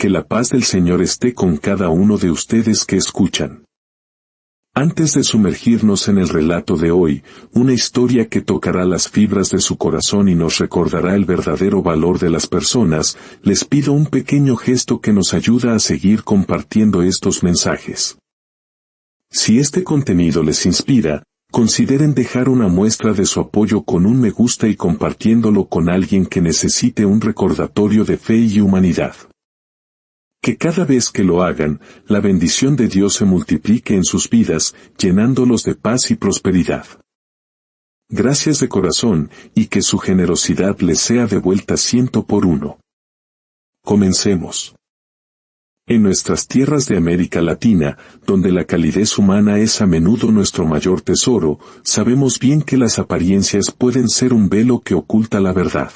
Que la paz del Señor esté con cada uno de ustedes que escuchan. Antes de sumergirnos en el relato de hoy, una historia que tocará las fibras de su corazón y nos recordará el verdadero valor de las personas, les pido un pequeño gesto que nos ayuda a seguir compartiendo estos mensajes. Si este contenido les inspira, consideren dejar una muestra de su apoyo con un me gusta y compartiéndolo con alguien que necesite un recordatorio de fe y humanidad. Que cada vez que lo hagan, la bendición de Dios se multiplique en sus vidas, llenándolos de paz y prosperidad. Gracias de corazón, y que su generosidad les sea devuelta 100 por 1. Comencemos. En nuestras tierras de América Latina, donde la calidez humana es a menudo nuestro mayor tesoro, sabemos bien que las apariencias pueden ser un velo que oculta la verdad.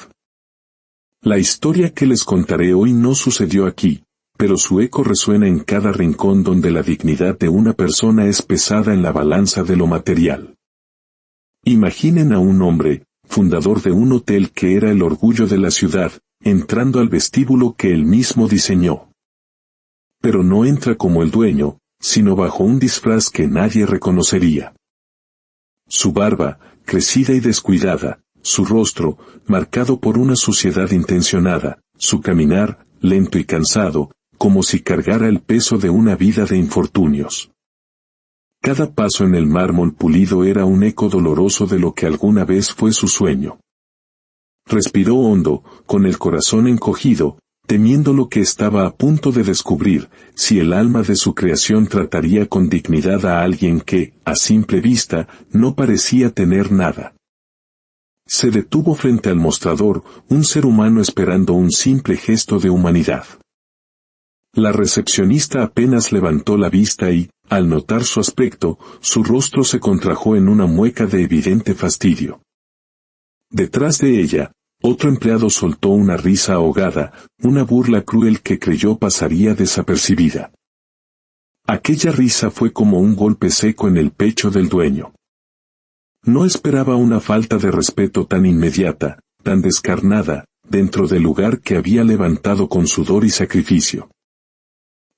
La historia que les contaré hoy no sucedió aquí, pero su eco resuena en cada rincón donde la dignidad de una persona es pesada en la balanza de lo material. Imaginen a un hombre, fundador de un hotel que era el orgullo de la ciudad, entrando al vestíbulo que él mismo diseñó. Pero no entra como el dueño, sino bajo un disfraz que nadie reconocería. Su barba, crecida y descuidada, su rostro, marcado por una suciedad intencionada, su caminar, lento y cansado, como si cargara el peso de una vida de infortunios. Cada paso en el mármol pulido era un eco doloroso de lo que alguna vez fue su sueño. Respiró hondo, con el corazón encogido, temiendo lo que estaba a punto de descubrir, si el alma de su creación trataría con dignidad a alguien que, a simple vista, no parecía tener nada. Se detuvo frente al mostrador, un ser humano esperando un simple gesto de humanidad. La recepcionista apenas levantó la vista y, al notar su aspecto, su rostro se contrajo en una mueca de evidente fastidio. Detrás de ella, otro empleado soltó una risa ahogada, una burla cruel que creyó pasaría desapercibida. Aquella risa fue como un golpe seco en el pecho del dueño. No esperaba una falta de respeto tan inmediata, tan descarnada, dentro del lugar que había levantado con sudor y sacrificio.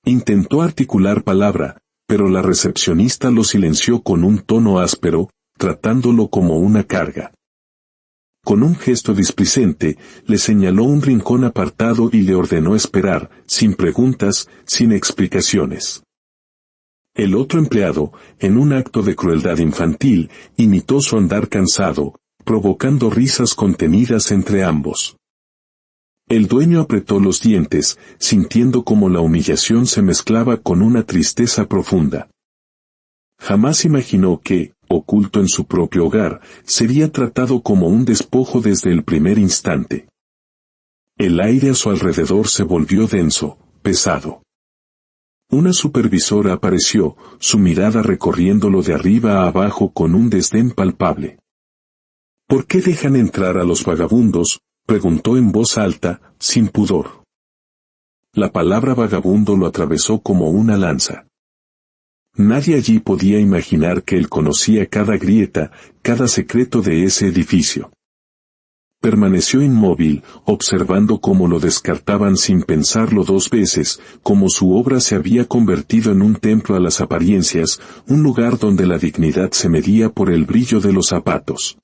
Intentó articular palabra, pero la recepcionista lo silenció con un tono áspero, tratándolo como una carga. Con un gesto displicente, le señaló un rincón apartado y le ordenó esperar, sin preguntas, sin explicaciones. El otro empleado, en un acto de crueldad infantil, imitó su andar cansado, provocando risas contenidas entre ambos. El dueño apretó los dientes, sintiendo como la humillación se mezclaba con una tristeza profunda. Jamás imaginó que, oculto en su propio hogar, sería tratado como un despojo desde el primer instante. El aire a su alrededor se volvió denso, pesado. Una supervisora apareció, su mirada recorriéndolo de arriba a abajo con un desdén palpable. ¿Por qué dejan entrar a los vagabundos?, preguntó en voz alta, sin pudor. La palabra vagabundo lo atravesó como una lanza. Nadie allí podía imaginar que él conocía cada grieta, cada secreto de ese edificio. Permaneció inmóvil, observando cómo lo descartaban sin pensarlo dos veces, como su obra se había convertido en un templo a las apariencias, un lugar donde la dignidad se medía por el brillo de los zapatos.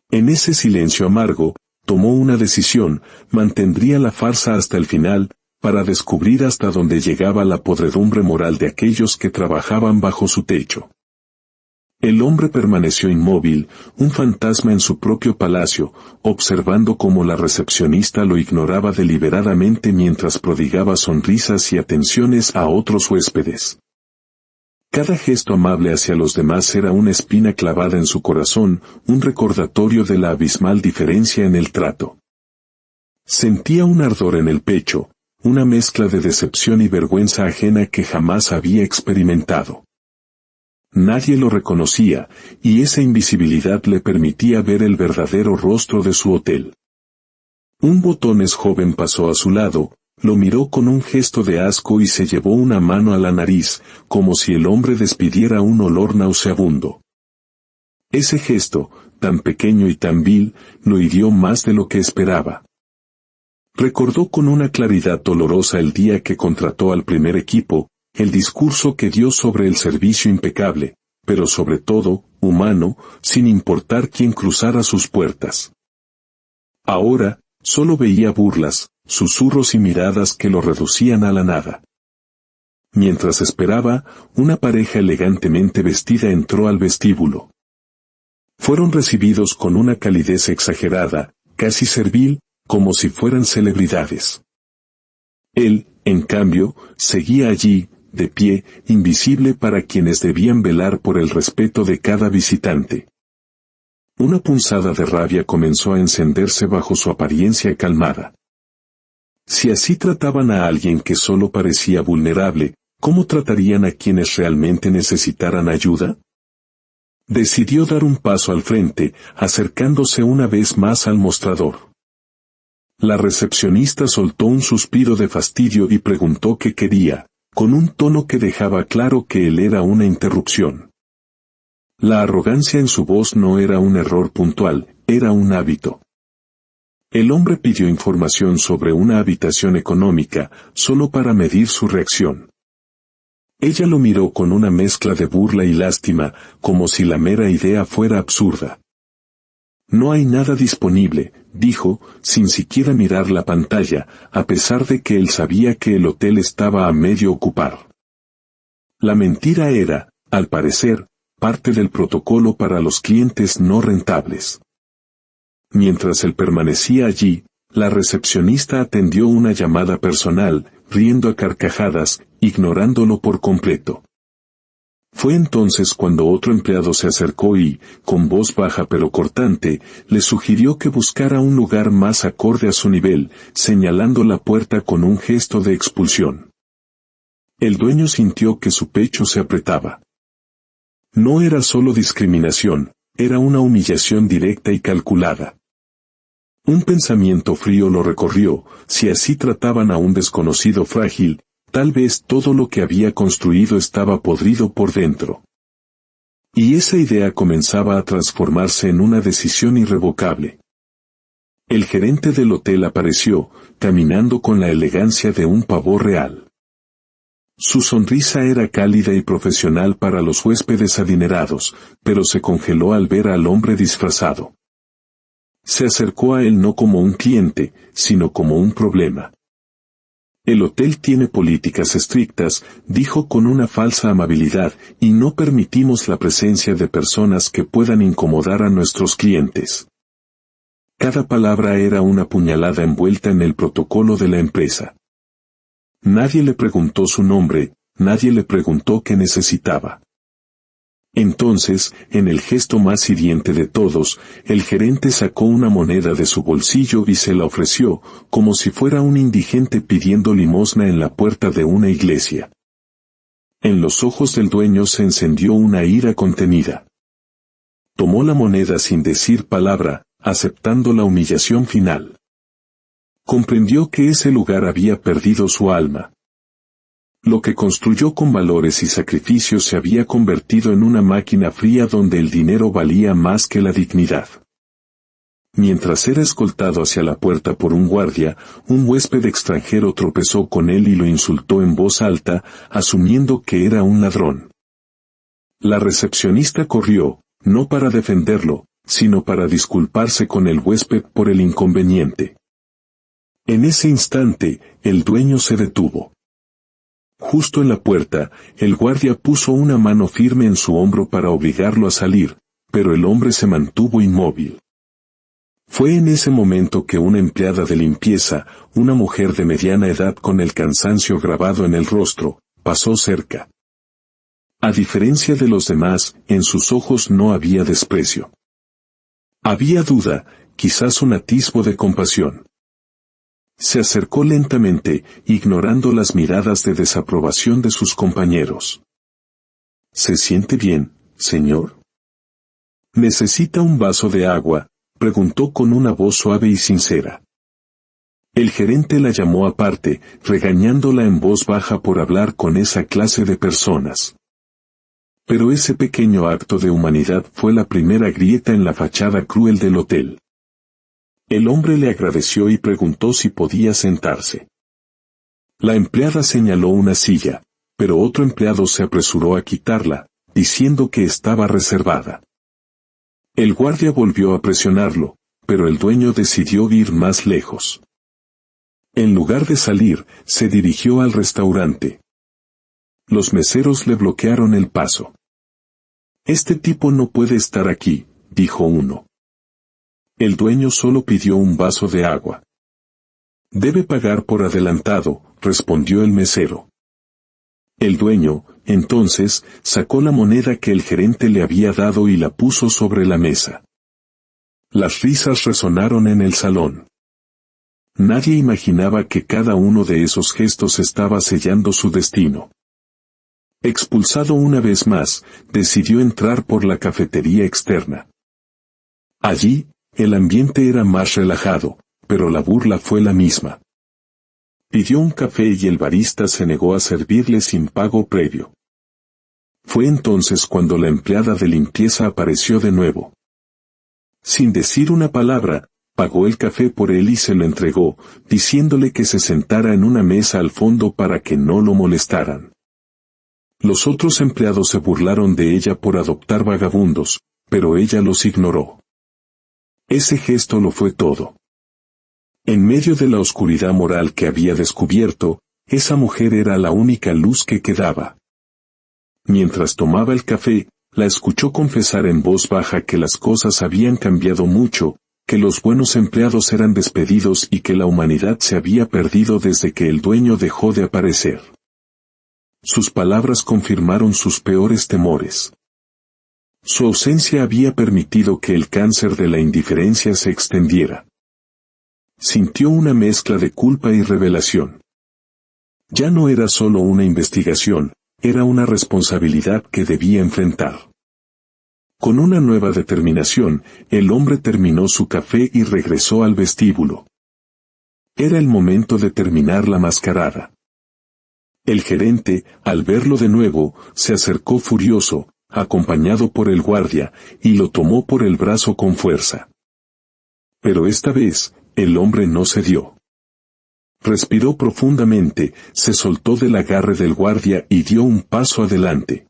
En ese silencio amargo, tomó una decisión, mantendría la farsa hasta el final, para descubrir hasta dónde llegaba la podredumbre moral de aquellos que trabajaban bajo su techo. El hombre permaneció inmóvil, un fantasma en su propio palacio, observando cómo la recepcionista lo ignoraba deliberadamente mientras prodigaba sonrisas y atenciones a otros huéspedes. Cada gesto amable hacia los demás era una espina clavada en su corazón, un recordatorio de la abismal diferencia en el trato. Sentía un ardor en el pecho, una mezcla de decepción y vergüenza ajena que jamás había experimentado. Nadie lo reconocía, y esa invisibilidad le permitía ver el verdadero rostro de su hotel. Un botones joven pasó a su lado, lo miró con un gesto de asco y se llevó una mano a la nariz, como si el hombre despidiera un olor nauseabundo. Ese gesto, tan pequeño y tan vil, lo hirió más de lo que esperaba. Recordó con una claridad dolorosa el día que contrató al primer equipo, el discurso que dio sobre el servicio impecable, pero sobre todo, humano, sin importar quién cruzara sus puertas. Ahora, solo veía burlas, susurros y miradas que lo reducían a la nada. Mientras esperaba, una pareja elegantemente vestida entró al vestíbulo. Fueron recibidos con una calidez exagerada, casi servil, como si fueran celebridades. Él, en cambio, seguía allí, de pie, invisible para quienes debían velar por el respeto de cada visitante. Una punzada de rabia comenzó a encenderse bajo su apariencia calmada. Si así trataban a alguien que solo parecía vulnerable, ¿cómo tratarían a quienes realmente necesitaran ayuda? Decidió dar un paso al frente, acercándose una vez más al mostrador. La recepcionista soltó un suspiro de fastidio y preguntó qué quería, con un tono que dejaba claro que él era una interrupción. La arrogancia en su voz no era un error puntual, era un hábito. El hombre pidió información sobre una habitación económica, solo para medir su reacción. Ella lo miró con una mezcla de burla y lástima, como si la mera idea fuera absurda. No hay nada disponible, dijo, sin siquiera mirar la pantalla, a pesar de que él sabía que el hotel estaba a medio ocupar. La mentira era, al parecer, parte del protocolo para los clientes no rentables. Mientras él permanecía allí, la recepcionista atendió una llamada personal, riendo a carcajadas, ignorándolo por completo. Fue entonces cuando otro empleado se acercó y, con voz baja pero cortante, le sugirió que buscara un lugar más acorde a su nivel, señalando la puerta con un gesto de expulsión. El dueño sintió que su pecho se apretaba. No era solo discriminación, era una humillación directa y calculada. Un pensamiento frío lo recorrió: si así trataban a un desconocido frágil, tal vez todo lo que había construido estaba podrido por dentro. Y esa idea comenzaba a transformarse en una decisión irrevocable. El gerente del hotel apareció, caminando con la elegancia de un pavo real. Su sonrisa era cálida y profesional para los huéspedes adinerados, pero se congeló al ver al hombre disfrazado. Se acercó a él no como un cliente, sino como un problema. El hotel tiene políticas estrictas, dijo con una falsa amabilidad, y no permitimos la presencia de personas que puedan incomodar a nuestros clientes. Cada palabra era una puñalada envuelta en el protocolo de la empresa. Nadie le preguntó su nombre, nadie le preguntó qué necesitaba. Entonces, en el gesto más hiriente de todos, el gerente sacó una moneda de su bolsillo y se la ofreció, como si fuera un indigente pidiendo limosna en la puerta de una iglesia. En los ojos del dueño se encendió una ira contenida. Tomó la moneda sin decir palabra, aceptando la humillación final. Comprendió que ese lugar había perdido su alma. Lo que construyó con valores y sacrificios se había convertido en una máquina fría donde el dinero valía más que la dignidad. Mientras era escoltado hacia la puerta por un guardia, un huésped extranjero tropezó con él y lo insultó en voz alta, asumiendo que era un ladrón. La recepcionista corrió, no para defenderlo, sino para disculparse con el huésped por el inconveniente. En ese instante, el dueño se detuvo. Justo en la puerta, el guardia puso una mano firme en su hombro para obligarlo a salir, pero el hombre se mantuvo inmóvil. Fue en ese momento que una empleada de limpieza, una mujer de mediana edad con el cansancio grabado en el rostro, pasó cerca. A diferencia de los demás, en sus ojos no había desprecio. Había duda, quizás un atisbo de compasión. Se acercó lentamente, ignorando las miradas de desaprobación de sus compañeros. ¿Se siente bien, señor? ¿Necesita un vaso de agua?, preguntó con una voz suave y sincera. El gerente la llamó aparte, regañándola en voz baja por hablar con esa clase de personas. Pero ese pequeño acto de humanidad fue la primera grieta en la fachada cruel del hotel. El hombre le agradeció y preguntó si podía sentarse. La empleada señaló una silla, pero otro empleado se apresuró a quitarla, diciendo que estaba reservada. El guardia volvió a presionarlo, pero el dueño decidió ir más lejos. En lugar de salir, se dirigió al restaurante. Los meseros le bloquearon el paso. «Este tipo no puede estar aquí», dijo uno. El dueño solo pidió un vaso de agua. «Debe pagar por adelantado», respondió el mesero. El dueño, entonces, sacó la moneda que el gerente le había dado y la puso sobre la mesa. Las risas resonaron en el salón. Nadie imaginaba que cada uno de esos gestos estaba sellando su destino. Expulsado una vez más, decidió entrar por la cafetería externa. Allí, el ambiente era más relajado, pero la burla fue la misma. Pidió un café y el barista se negó a servirle sin pago previo. Fue entonces cuando la empleada de limpieza apareció de nuevo. Sin decir una palabra, pagó el café por él y se lo entregó, diciéndole que se sentara en una mesa al fondo para que no lo molestaran. Los otros empleados se burlaron de ella por adoptar vagabundos, pero ella los ignoró. Ese gesto lo fue todo. En medio de la oscuridad moral que había descubierto, esa mujer era la única luz que quedaba. Mientras tomaba el café, la escuchó confesar en voz baja que las cosas habían cambiado mucho, que los buenos empleados eran despedidos y que la humanidad se había perdido desde que el dueño dejó de aparecer. Sus palabras confirmaron sus peores temores. Su ausencia había permitido que el cáncer de la indiferencia se extendiera. Sintió una mezcla de culpa y revelación. Ya no era solo una investigación, era una responsabilidad que debía enfrentar. Con una nueva determinación, el hombre terminó su café y regresó al vestíbulo. Era el momento de terminar la mascarada. El gerente, al verlo de nuevo, se acercó furioso, acompañado por el guardia, y lo tomó por el brazo con fuerza. Pero esta vez, el hombre no cedió. Respiró profundamente, se soltó del agarre del guardia y dio un paso adelante.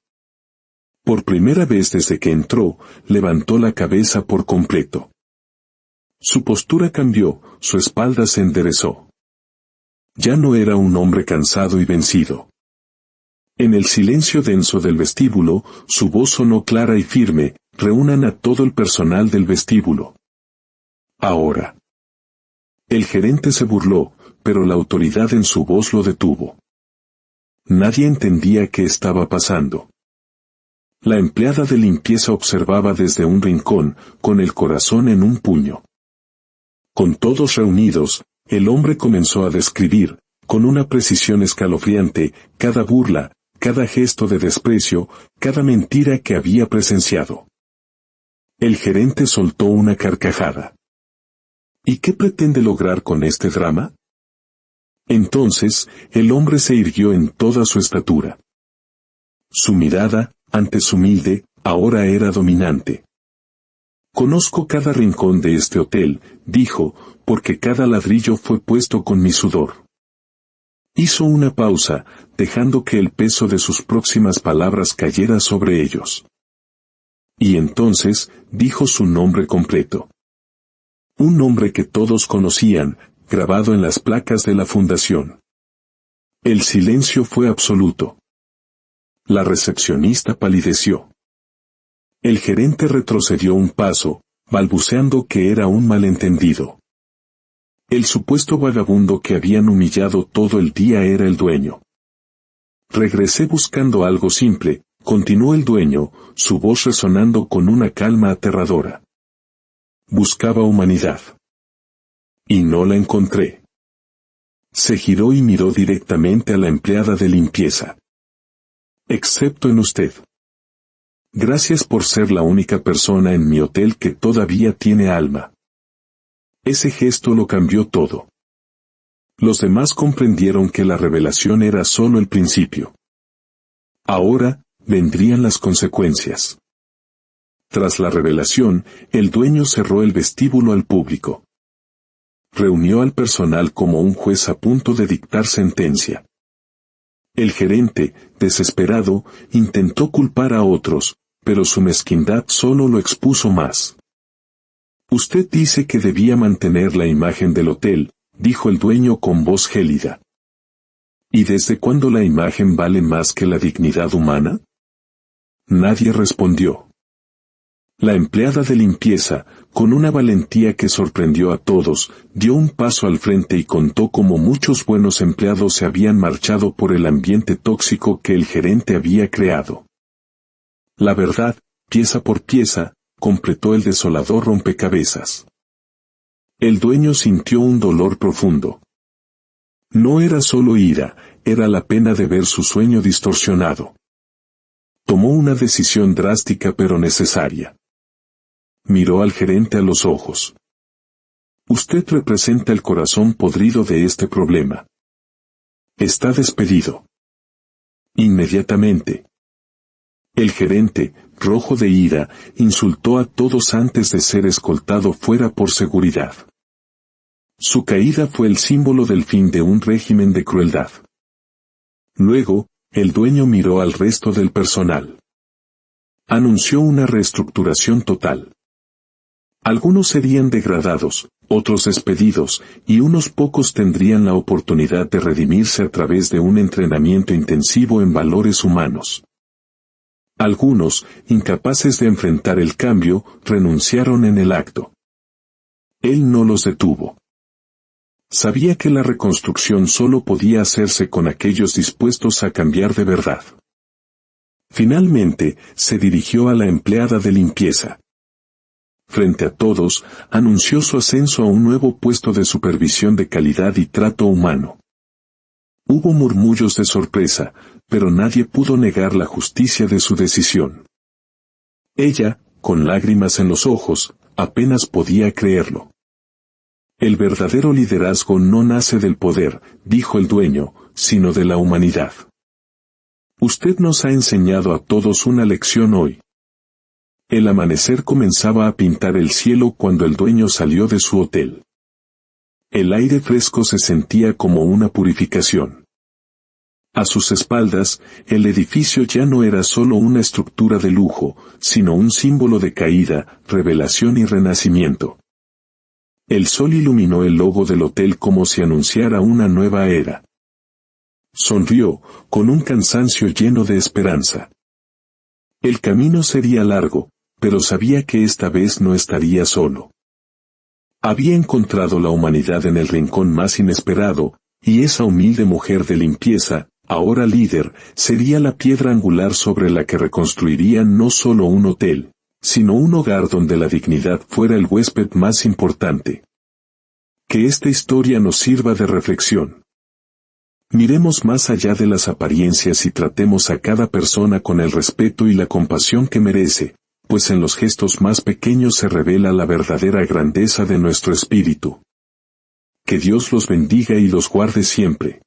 Por primera vez desde que entró, levantó la cabeza por completo. Su postura cambió, su espalda se enderezó. Ya no era un hombre cansado y vencido. En el silencio denso del vestíbulo, su voz sonó clara y firme: «Reúnan a todo el personal del vestíbulo. Ahora». El gerente se burló, pero la autoridad en su voz lo detuvo. Nadie entendía qué estaba pasando. La empleada de limpieza observaba desde un rincón, con el corazón en un puño. Con todos reunidos, el hombre comenzó a describir, con una precisión escalofriante, cada burla, cada gesto de desprecio, cada mentira que había presenciado. El gerente soltó una carcajada. ¿Y qué pretende lograr con este drama? Entonces, el hombre se irguió en toda su estatura. Su mirada, antes humilde, ahora era dominante. «Conozco cada rincón de este hotel», dijo, «porque cada ladrillo fue puesto con mi sudor». Hizo una pausa, dejando que el peso de sus próximas palabras cayera sobre ellos. Y entonces, dijo su nombre completo. Un nombre que todos conocían, grabado en las placas de la fundación. El silencio fue absoluto. La recepcionista palideció. El gerente retrocedió un paso, balbuceando que era un malentendido. El supuesto vagabundo que habían humillado todo el día era el dueño. «Regresé buscando algo simple», continuó el dueño, su voz resonando con una calma aterradora. «Buscaba humanidad. Y no la encontré». Se giró y miró directamente a la empleada de limpieza. «Excepto en usted. Gracias por ser la única persona en mi hotel que todavía tiene alma». Ese gesto lo cambió todo. Los demás comprendieron que la revelación era solo el principio. Ahora, vendrían las consecuencias. Tras la revelación, el dueño cerró el vestíbulo al público. reunió al personal como un juez a punto de dictar sentencia. El gerente, desesperado, intentó culpar a otros, pero su mezquindad solo lo expuso más. Usted dice que debía mantener la imagen del hotel, dijo el dueño con voz gélida. ¿Y desde cuándo la imagen vale más que la dignidad humana? Nadie respondió. La empleada de limpieza, con una valentía que sorprendió a todos, dio un paso al frente y contó cómo muchos buenos empleados se habían marchado por el ambiente tóxico que el gerente había creado. La verdad, pieza por pieza, completó el desolador rompecabezas. El dueño sintió un dolor profundo. No era solo ira, era la pena de ver su sueño distorsionado. Tomó una decisión drástica pero necesaria. Miró al gerente a los ojos. Usted representa el corazón podrido de este problema. Está despedido. Inmediatamente. El gerente, rojo de ira, insultó a todos antes de ser escoltado fuera por seguridad. Su caída fue el símbolo del fin de un régimen de crueldad. Luego, el dueño miró al resto del personal. Anunció una reestructuración total. Algunos serían degradados, otros despedidos, y unos pocos tendrían la oportunidad de redimirse a través de un entrenamiento intensivo en valores humanos. Algunos, incapaces de enfrentar el cambio, renunciaron en el acto. Él no los detuvo. Sabía que la reconstrucción solo podía hacerse con aquellos dispuestos a cambiar de verdad. Finalmente, se dirigió a la empleada de limpieza. Frente a todos, anunció su ascenso a un nuevo puesto de supervisión de calidad y trato humano. Hubo murmullos de sorpresa, pero nadie pudo negar la justicia de su decisión. Ella, con lágrimas en los ojos, apenas podía creerlo. El verdadero liderazgo no nace del poder, dijo el dueño, sino de la humanidad. Usted nos ha enseñado a todos una lección hoy. El amanecer comenzaba a pintar el cielo cuando el dueño salió de su hotel. El aire fresco se sentía como una purificación. A sus espaldas, el edificio ya no era solo una estructura de lujo, sino un símbolo de caída, revelación y renacimiento. El sol iluminó el logo del hotel como si anunciara una nueva era. Sonrió, con un cansancio lleno de esperanza. El camino sería largo, pero sabía que esta vez no estaría solo. Había encontrado la humanidad en el rincón más inesperado, y esa humilde mujer de limpieza, ahora líder, sería la piedra angular sobre la que reconstruirían no solo un hotel, sino un hogar donde la dignidad fuera el huésped más importante. Que esta historia nos sirva de reflexión. Miremos más allá de las apariencias y tratemos a cada persona con el respeto y la compasión que merece, pues en los gestos más pequeños se revela la verdadera grandeza de nuestro espíritu. Que Dios los bendiga y los guarde siempre.